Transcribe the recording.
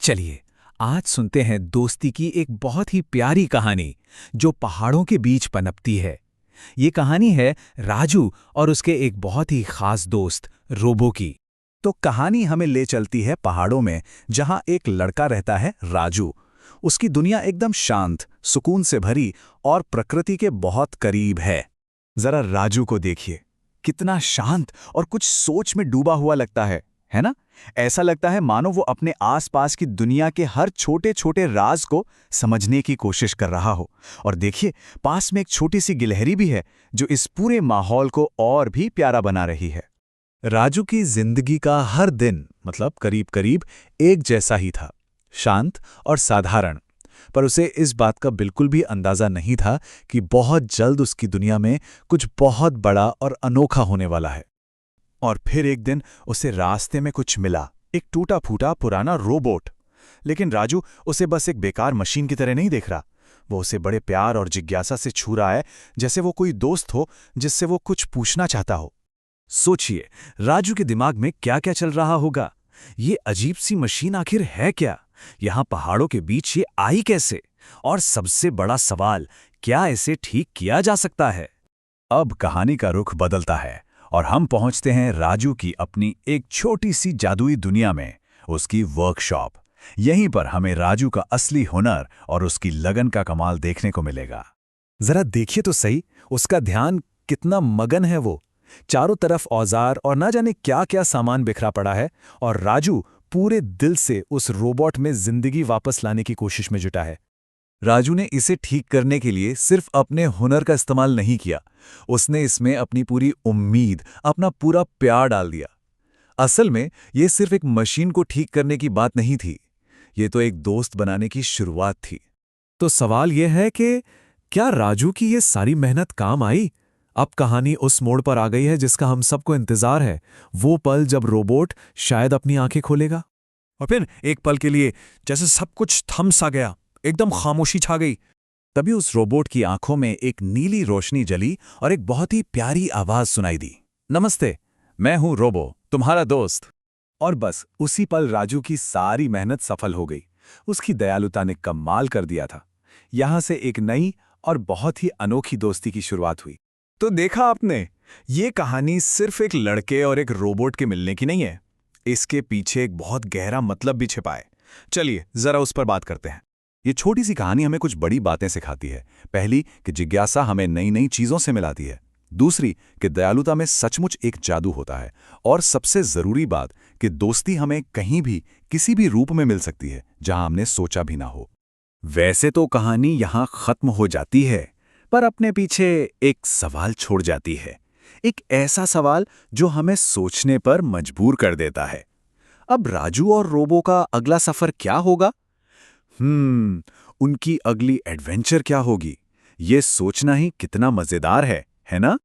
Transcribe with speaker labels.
Speaker 1: चलिए आज सुनते हैं दोस्ती की एक बहुत ही प्यारी कहानी जो पहाड़ों के बीच पनपती है। ये कहानी है राजू और उसके एक बहुत ही खास दोस्त रोबो की।
Speaker 2: तो कहानी हमें ले चलती है पहाड़ों में, जहां एक लड़का रहता है राजू। उसकी दुनिया एकदम शांत, सुकून से भरी और प्रकृति के बहुत करीब है। जरा राजू को देखिए, कितना शांत और कुछ सोच में डूबा हुआ लगता है ना? ऐसा लगता है मानो वो अपने आसपास की दुनिया के हर छोटे छोटे राज को समझने की कोशिश कर रहा हो। और देखिए, पास में एक छोटी सी गिलहरी भी है जो इस पूरे माहौल को और भी प्यारा बना रही है। राजू की जिंदगी का हर दिन करीब करीब एक जैसा ही था, शांत और साधारण। पर उसे इस बात का बिल्कुल भी अंदाजा नहीं था कि बहुत जल्द उसकी दुनिया में कुछ बहुत बड़ा और अनोखा होने वाला है। और फिर एक दिन उसे रास्ते में कुछ मिला, एक टूटा फूटा पुराना रोबोट। लेकिन राजू उसे बस एक बेकार मशीन की तरह नहीं देख रहा। वो उसे बड़े प्यार और जिज्ञासा से छू रहा है, जैसे वो कोई दोस्त हो जिससे वो कुछ पूछना चाहता हो। सोचिए, राजू के दिमाग में क्या क्या चल रहा होगा। ये अजीब सी मशीन आखिर है क्या? यहाँ पहाड़ों के बीच ये आई कैसे? और सबसे बड़ा सवाल, क्या इसे ठीक किया जा सकता है? अब कहानी का रुख बदलता है और हम पहुंचते हैं राजू की अपनी एक छोटी सी जादुई दुनिया में, उसकी वर्कशॉप। यहीं पर हमें राजू का असली हुनर और उसकी लगन का कमाल देखने को मिलेगा। जरा देखिए तो सही, उसका ध्यान कितना मगन है वो। चारों तरफ औजार और ना जाने क्या क्या सामान बिखरा पड़ा है, और राजू पूरे दिल से उस रोबोट में जिंदगी वापस लाने की कोशिश में जुटा है। राजू ने इसे ठीक करने के लिए सिर्फ अपने हुनर का इस्तेमाल नहीं किया, उसने इसमें अपनी पूरी उम्मीद, अपना पूरा प्यार डाल दिया। असल में ये सिर्फ एक मशीन को ठीक करने की बात नहीं थी, ये तो एक दोस्त बनाने की शुरुआत थी। तो सवाल यह है कि क्या राजू की ये सारी मेहनत काम आई? अब कहानी उस मोड़ पर आ गई है जिसका हम सबको इंतजार है, वो पल जब रोबोट शायद अपनी आंखें खोलेगा।
Speaker 3: और फिर एक पल के लिए जैसे सब कुछ थम सा गया, एकदम खामोशी छा गई।
Speaker 2: तभी उस रोबोट की आंखों में एक नीली रोशनी जली और एक बहुत ही प्यारी आवाज सुनाई दी। नमस्ते, मैं हूं रोबो, तुम्हारा दोस्त। और बस उसी पल राजू की सारी मेहनत सफल हो गई। उसकी दयालुता ने कमाल कर दिया था। यहां से एक नई और बहुत ही अनोखी दोस्ती की शुरुआत हुई। तो देखा आपने, ये कहानी सिर्फ एक लड़के और एक रोबोट के मिलने की नहीं है, इसके पीछे एक बहुत गहरा मतलब भी छिपा है। चलिए जरा उस पर बात करते हैं। ये छोटी सी कहानी हमें कुछ बड़ी बातें सिखाती है। पहली, कि जिज्ञासा हमें नई नई चीजों से मिलाती है। दूसरी, कि दयालुता में सचमुच एक जादू होता है। और सबसे जरूरी बात, कि दोस्ती हमें कहीं भी किसी भी रूप में मिल सकती है जहां हमने सोचा भी ना हो। वैसे तो कहानी यहां खत्म हो जाती है, पर अपने पीछे एक सवाल छोड़ जाती है। एक ऐसा सवाल जो हमें सोचने पर मजबूर कर देता है। अब राजू और रोबो का अगला सफर क्या होगा? उनकी अगली एडवेंचर क्या होगी? ये सोचना ही कितना मजेदार है ना?